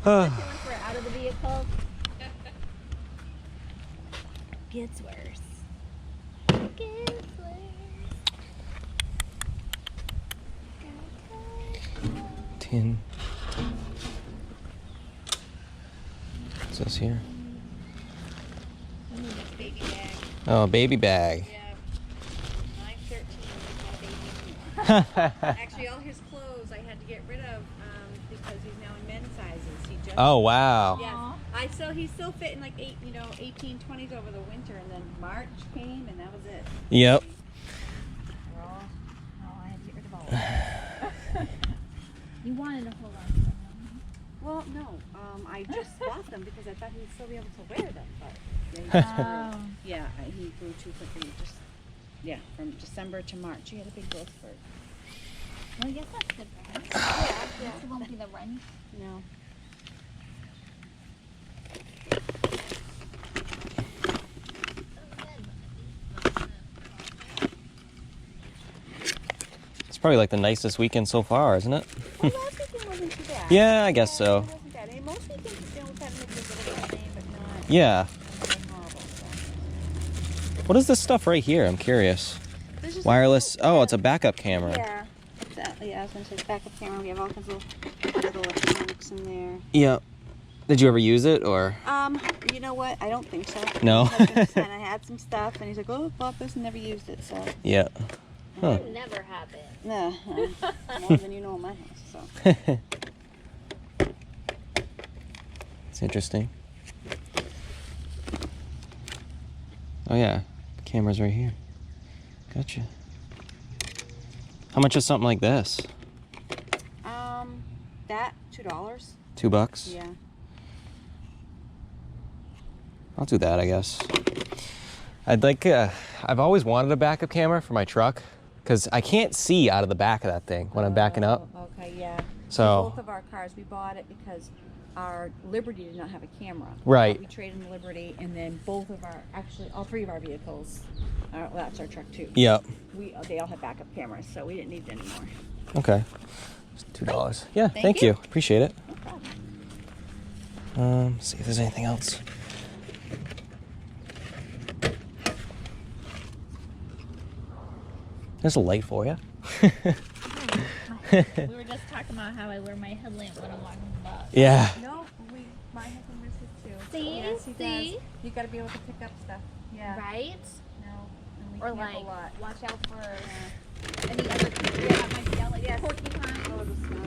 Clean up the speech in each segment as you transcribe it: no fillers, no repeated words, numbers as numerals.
Once we're out of the vehicle, gets worse. Gets worse. 10. What's this here? I need this baby bag. Oh, baby bag. Yeah. 913. Actually, all his clothes I had to get rid of because he's now in men's sizes. He just. Oh, wow. Yes. He's still fitting like 18, 20s over the winter, and then March came, and that was it. Yep. I had to get rid of all of them. You wanted to hold on to them. Well, no. I just bought them because I thought he'd still be able to wear them, but he grew too quickly. From December to March, he had a big growth spurt. Well, I guess that's good for him. Yeah. It won't be the run. No. It's probably like the nicest weekend so far, isn't it? Well, last weekend wasn't too bad. Yeah, I guess so. It wasn't bad. I mean, most weekends, we've had maybe a little bit of rain, but not Yeah. horrible. So. What is this stuff right here? I'm curious. This is Wireless. Oh, it's a backup camera. Yeah. I was going to say backup camera. We have all kinds of little electronics in there. Yep. Did you ever use it, or? You know what? I don't think so. No. My husband just kind of had some stuff, and he's like, "Oh, bought this and never used it." So. Yeah. Huh. It never happened. No, more than you know in my house. So. It's interesting. Oh yeah, camera's right here. Gotcha. How much is something like this? That $2. $2? Yeah. I'll do that, I guess. I'd like, I've always wanted a backup camera for my truck because I can't see out of the back of that thing when I'm backing up. Okay, yeah. So both of our cars, we bought it because our Liberty did not have a camera. Right. We traded in the Liberty, and then all three of our vehicles, that's our truck too. Yep. They all have backup cameras, so we didn't need it anymore. Okay. Just $2. Yeah, thank you. Appreciate it. No problem. See if there's anything else. There's a light for you. We were just talking about how I wear my headlamp when I'm walking the bus. Yeah. No, my husband wears his too. See? Yes, he See? does. You got to be able to pick up stuff. Yeah. Right? No. And we Or camp like, a lot. watch out for any other people that might be out, like Yes. porcupine. Oh, the snow.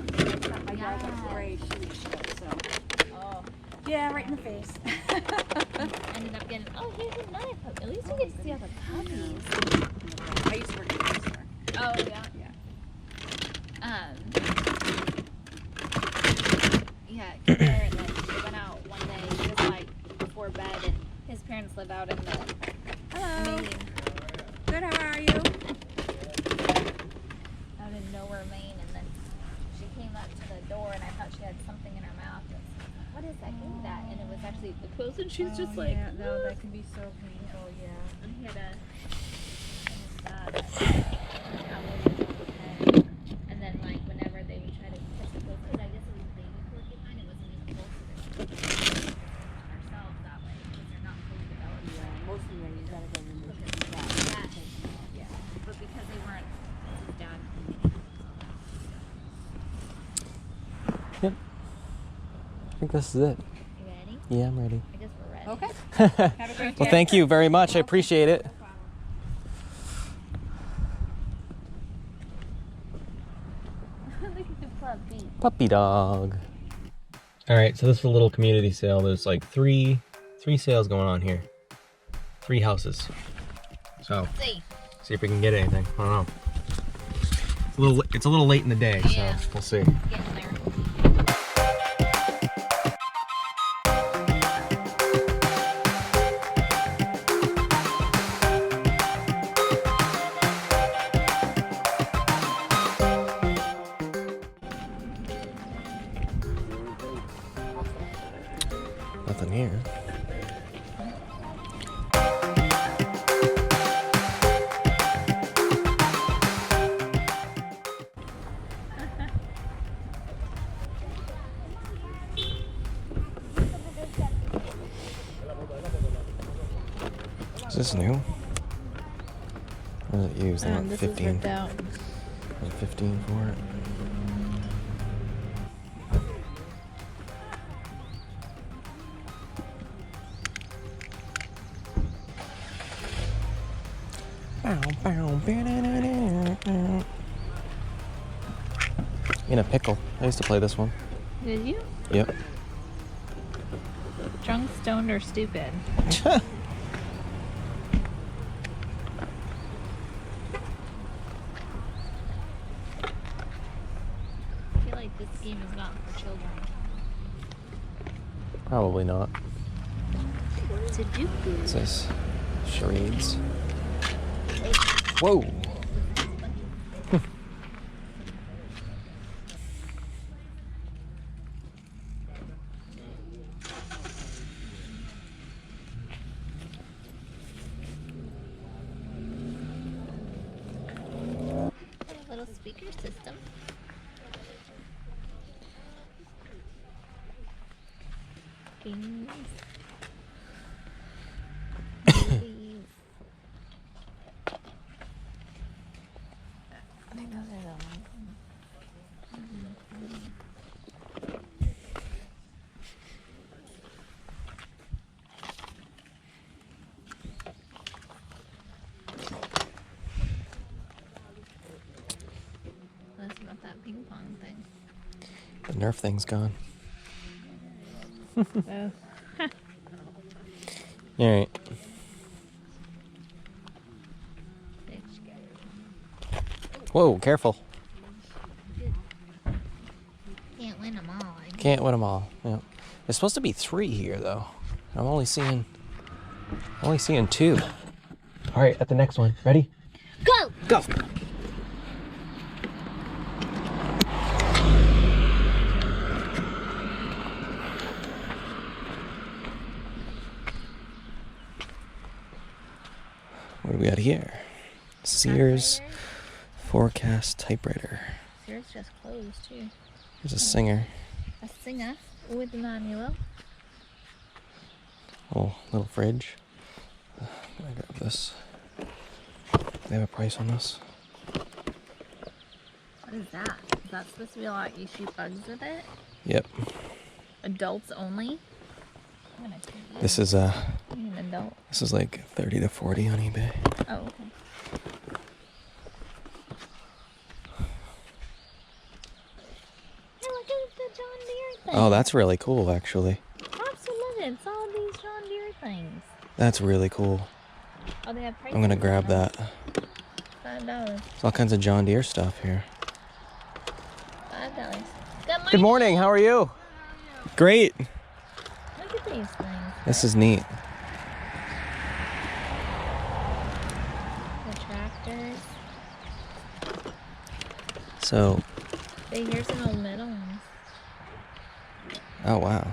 My yard Yeah. was great 2 weeks ago, so. Oh. Yeah, right in the face. Ended up getting, oh, here's another puppy. At least we get to see all the puppies. I used to work at the store. Oh, yeah. Yeah, Claire, like, they went out one day just like before bed, and his parents live out in the Hello. Maine, Good, how are you? out in nowhere, Maine, and then she came up to the door, and I thought she had something in her mouth. And what is that? Give me that. And it was actually the quilt, and she's just like, Yeah, no, that can be so painful, yeah. and he had a and then like whenever they would try to catch the quilt, I guess it was baby porcupine, it wasn't even close to the ourselves that way because they're not fully developed. Yeah, mostly when you gotta go in Yeah. Yeah. But because they weren't, his dad. Yep. I think this is it. You ready? Yeah, I'm ready. I guess we're ready. Okay. Have a great day. Well, thank you very much. I appreciate it. Look at the puppy. Puppy dog. All right, so this is a little community sale. There's like three sales going on here. 3 houses. So, See. see if we can get anything. I don't know. It's a little late in the day, Yeah. so we'll see. Getting there. Nothing here. this new? What is it used? They want This 15. is ripped out. Was it 15 for it? In a pickle. I used to play this one. Did you? Yep. Drunk, stoned, or stupid? I feel like this game is not for children. Probably not. Sudoku. What's this? Charades. Whoa. A little speaker system. Games. Movies. I think those are the ones. That's about that ping pong thing. The Nerf thing's gone. Oh. Alright. Whoa, careful. Can't win them all. Can't win them all. Yep. There's supposed to be 3 here, though. I'm only seeing 2. All right, at the next one. Ready? Go! Go! What do we got here? Sears Forecast Typewriter. Sears just closed too. There's a Singer. A singer with manual. Oh, little fridge. I'm gonna grab this. They have a price on this. What is that? Is that supposed to be like you shoot bugs with it? Yep. Adults only? I'm gonna take you. This is You're an adult. this is like 30 to 40 on eBay. Oh, okay. Hey, look at the John Deere thing. Oh, that's really cool, actually. Absolutely. It's all these John Deere things. That's really cool. Oh, they have prices. I'm gonna grab on them. that. $5. There's all kinds of John Deere stuff here. $5. Good morning. Good morning. How are you? Great. Look at these things. This is neat. The tractors. So, Hey, here's some old metal ones. oh wow.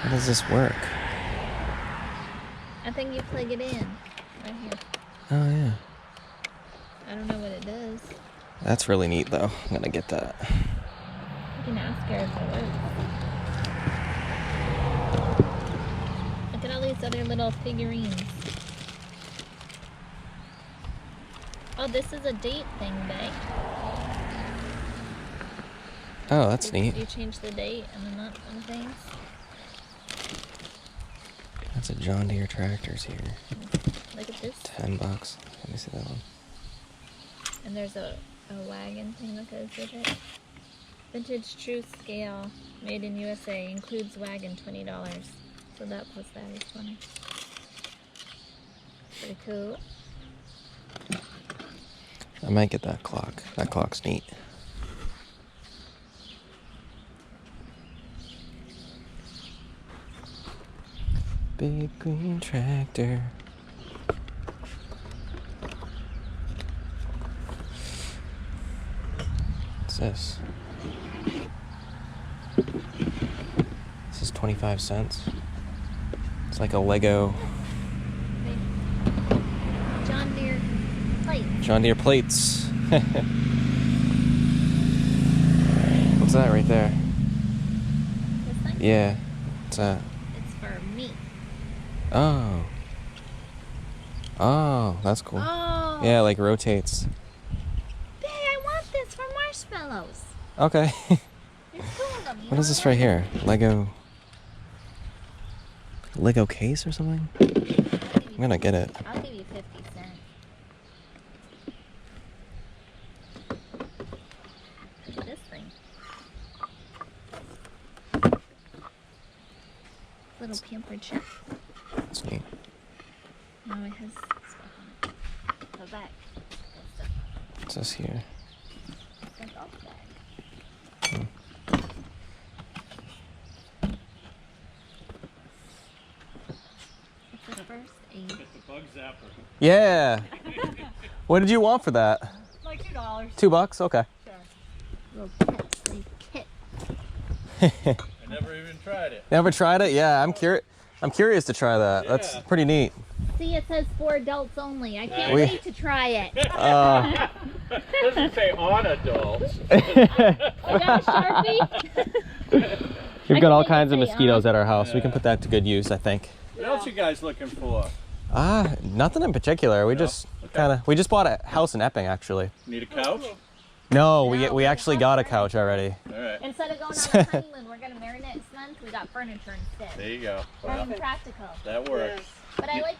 How does this work? I think you plug it in right here. Oh yeah. I don't know what it does. That's really neat though. I'm gonna get that. You can ask her if it works. Look at all these other little figurines. Oh, this is a date thing, Bay. Oh, that's neat. You change the date and the month and things. That's a John Deere tractors here. Look at this. $10. Let me see that one. And there's a wagon thing that goes with it. Vintage True Scale, made in USA, includes wagon, $20. So that plus that is 20. Pretty cool. I might get that clock. That clock's neat. Big green tractor. What's this? This is 25 cents. It's like a Lego John Deere plate. John Deere plates. What's that right there? This thing? Yeah. What's that? It's for meat. Oh. Oh, that's cool. Oh. Yeah, like rotates. Hey, I want this for marshmallows. Okay. There's two of them. What is this right here? Lego case or something? I'm gonna get it. I'll give you 50 cents. This thing. Little pampered chef. That's neat. No, it has stuff on it. The back. Has stuff on What's this here? it. It's like off bag. It's the first aid. It's a bug zapper. Yeah. What did you want for that? Like $2. $2? Okay. Little pet sleep kit. I never even tried it. Never tried it? Yeah, I'm curious to try that. That's Yeah. pretty neat. See, it says for adults only. I can't We- wait to try it. Doesn't say on adults. I got a Sharpie. We've I got all think kinds of it's pretty mosquitoes at our house. We can put that to good use, I think. What else you guys looking for? Nothing in particular. We No? just Okay. we just bought a house in Epping, actually. Need a couch? No, No, we we actually have got a furniture. couch already. All right. Instead of going on the honeymoon, we're going to marry next month. We got furniture instead. There you go. Well, Nice and practical. that works. But I like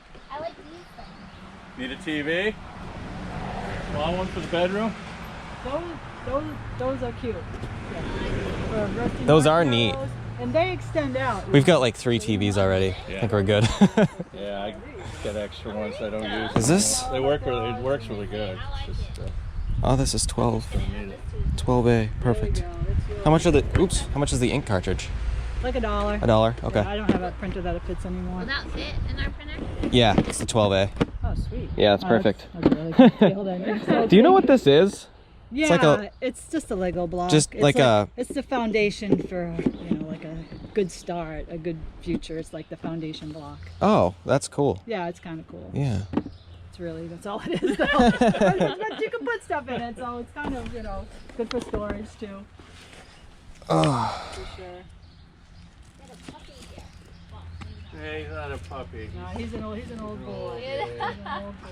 these things. Need a TV? Small one for the bedroom? Those are cute. Those are neat. And they extend out. We've got like 3 TVs already. I think we're good. Yeah, I got extra ones I don't use. Is this? They work really. It works really good. It's just, Oh, this is 12. need it. 12A. Perfect. How much are the? Oops. How much is the ink cartridge? Like $1. $1. Okay. I don't have a printer that fits anymore. Will that fit in our printer? Yeah, it's the 12A. Oh, sweet. Yeah, it's perfect. That's a really good deal then. So Do you know what this is? Yeah, like a- it's just a Lego block. Just It's like a- It's the foundation for, like a good start, a good future. It's like the foundation block. Oh, that's cool. Yeah, it's kind of cool. Yeah. That's all it is. Though. But you can put stuff in it, so it's kind of, good for storage too. Oh. For sure. Hey, he's not a puppy. No, he's an old boy. Yeah. He's an old boy.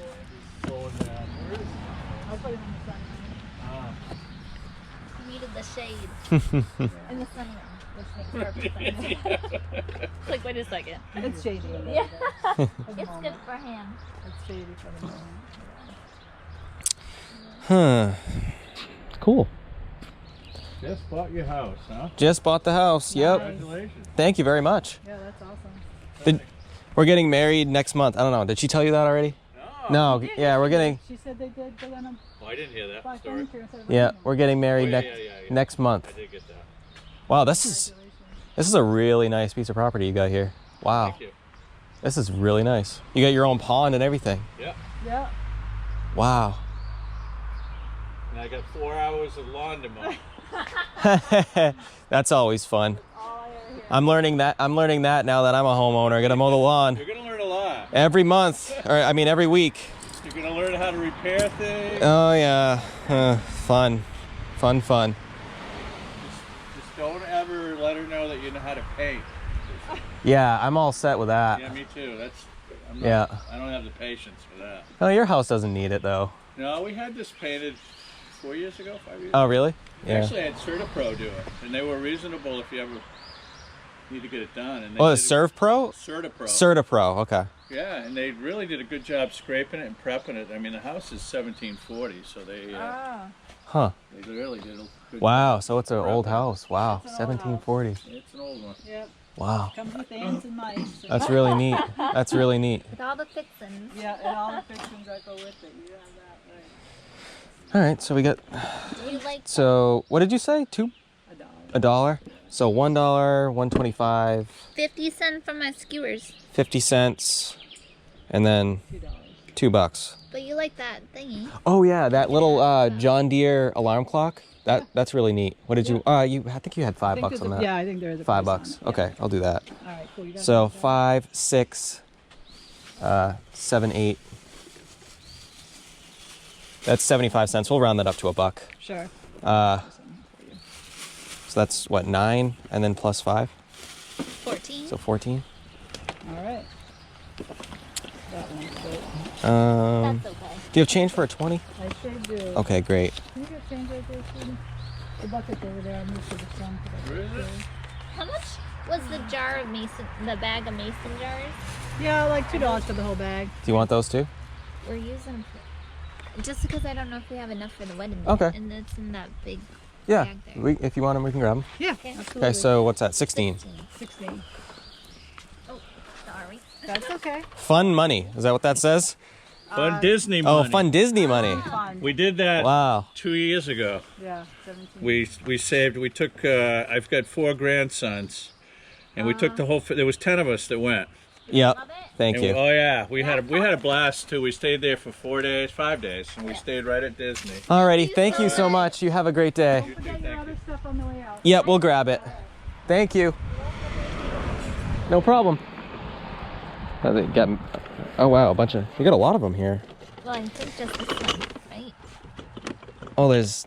Going down. Where is he? I'll put him in the sun. Ah. He needed the shade. In the sunroom, which makes perfect sense. Like, wait a second. It's shady. a little Yeah. bit at the It's moment. good for him. It's shady for the moment. Huh. Cool. Just bought your house, huh? Just bought the house. Yep. Congratulations. Thank you very much. Yeah, that's awesome. We're getting married next month. I don't know. Did she tell you that already? No. Yeah, we're getting. She said they're gonna Oh, I didn't hear that buy story. furniture instead of Yeah, renting them. we're getting married Oh, yeah, next yeah. next month. I did get that. Wow, this is a really nice piece of property you got here. Wow, Thank you. this is really nice. You got your own pond and everything. Yeah. Yeah. Wow. And I got 4 hours of lawn to mow. That's always fun. I'm learning that now that I'm a homeowner. I gotta mow the lawn You're gonna learn a lot. every month, or I mean every week. You're gonna learn how to repair things. Oh yeah, fun. Just don't ever let her know that you know how to paint. Yeah, I'm all set with that. Yeah, me too. Yeah. I don't have the patience for that. Oh, your house doesn't need it though. No, we had this painted 4 years ago, 5 years Oh ago. really? We actually had CertaPro do it, and they were reasonable if you ever need to get it done. And they Oh, the did it- Serve Pro? CertaPro. CertaPro. Okay. Yeah, and they really did a good job scraping it and prepping it. I mean, the house is 1740, so they Huh. they really did a good Wow. job. So it's an old house. Wow. It's an old 1740. It's an old one. Yep. Wow. Comes with ants and mice. That's really neat. That's really neat. With all the fixins. Yeah, and all the fixings that go with it. You have that right. All right. So we got. Do you like So what did you say? $1. $1. So $1, $1.25, 50 cents for my skewers? 50 cents, and then $2. $2. But you like that thingy. Oh yeah, that little John Deere alarm clock. That's really neat. What did you? I think you had $5 on that. Yeah, I think there's a $5. price on it. Okay, I'll do that. All right, cool. You got So that? 5, 6, 7, 8. That's 75 cents. We'll round that up to $1. Sure. So that's what, 9, and then plus 5, 14. so 14. All right. That's okay. Do you have change for a 20? I sure do. Okay, great. Can you get change right there, sweetie? The bucket's over there. I'll move to the front. Where is it? How much was the jar of mason, the bag of mason jars? Yeah, like $2 for the whole bag. Do you want those too? We're using them for, just because I don't know if we have enough for the wedding. Okay. And it's in that big Yeah. bag there. If you want them, we can grab them. Yeah, Okay. absolutely. Okay, so what's that? 16. 16. Oh, sorry. That's okay. Fun money. Is that what that says? Fun Disney money. Oh, fun Disney money. Fun. We did that Wow. 2 years ago. Yeah, 17. We saved. We took. I've got 4 grandsons, and we took the whole. There was 10 of us that went. Yep. Love it. Thank And you. Oh yeah, we had a blast too. We stayed there for 4 days, 5 days, and we stayed right at Disney. Alrighty, thank you so much. You have a great day. Don't forget your other stuff on the way out. Yep, we'll grab it. Thank you. No problem. Oh, they got, oh wow, you got a lot of them here. Well, I think just this one, right? Oh, there's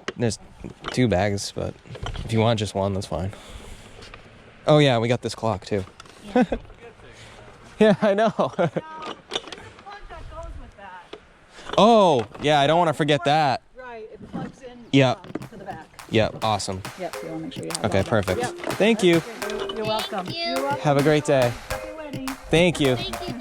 2 bags, but if you want just one, that's fine. Oh yeah, we got this clock too. Yeah. Yeah, I know. Now, there's a plug that goes with that. Oh, yeah, I don't want to forget that. Right, it plugs in Yep. to the back. Yep, awesome. Yep, so you want to make sure you have Okay, all that. perfect. Yep. Thank you. You're welcome. you. You're welcome. Have a great day. Happy wedding. Thank you. Thank you.